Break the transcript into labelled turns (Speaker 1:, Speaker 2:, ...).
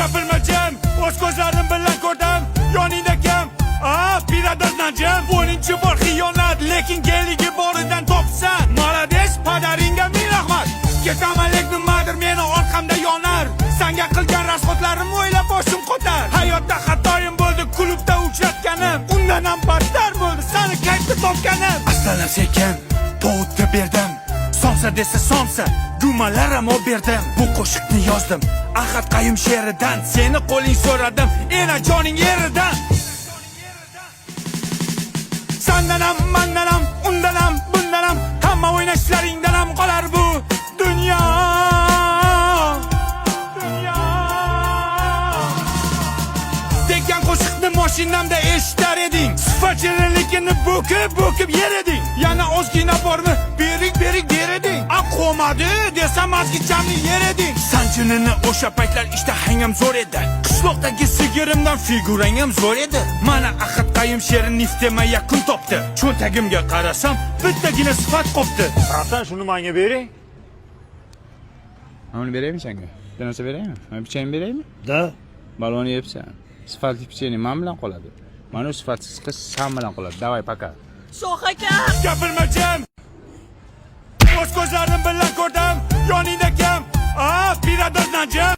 Speaker 1: Gapirma jim, o'z ko'zlarim bilan ko'rdim. Yoningda kim? Biradar najim. 10-chi bor xiyonat, lekin geligi boridan topsan. Молодец, padaringga ming rahmat. Ketaman nimadir meni orqamda yonar. Senga qilgan rasxotlarim o'ylab boshim qotar. Hayotda xatoyim bo'ldi, klubda uchratganim. Undan ham battar bo'ldi, seni kayfda topganim. Aslana sekin povutga berdim. Sonsa desa sonsa, dumalarim o berdim. Bu qo'shiqni yozdim Ahad Qayum she'ridan. Seni qo'ling so'radim, ena joning yeridan. Sendan ham, mendan ham, undan ham, bundan ham, hamma o'ynashlaringdan ham qolar bu dunyo. Degan qo'shiqni mashinamda eshitar eding. Sifatchilikni bo'kib yer eding. Yana ozgina bormi? Berik der eding. Qo'madi desam azgichamni yer eding. Sanjinini o'sha paytlar hangam zo'r edi. Qishloqdagi sigirimdan figurang ham zo'r edi. Mana Ahad Qayum she'ri niftema yakun topdi. Cho'ntagimga qarasam, bittagina sifat qopti.
Speaker 2: Hasan shuni menga bering.
Speaker 3: Mana beraymi senga? Bir narsa beraymi? Mana pichangni beraymi?
Speaker 2: Da.
Speaker 3: Balonni yebsan. Sifatli pichang men bilan qoladi. Mana sifatsiz qiz sen bilan qoladi. Davay paka.
Speaker 4: Shoh aka.
Speaker 1: Gapirma jim. O'z ko'zlarim bilan ko'rdim. Yoningda kim? Biradar najim.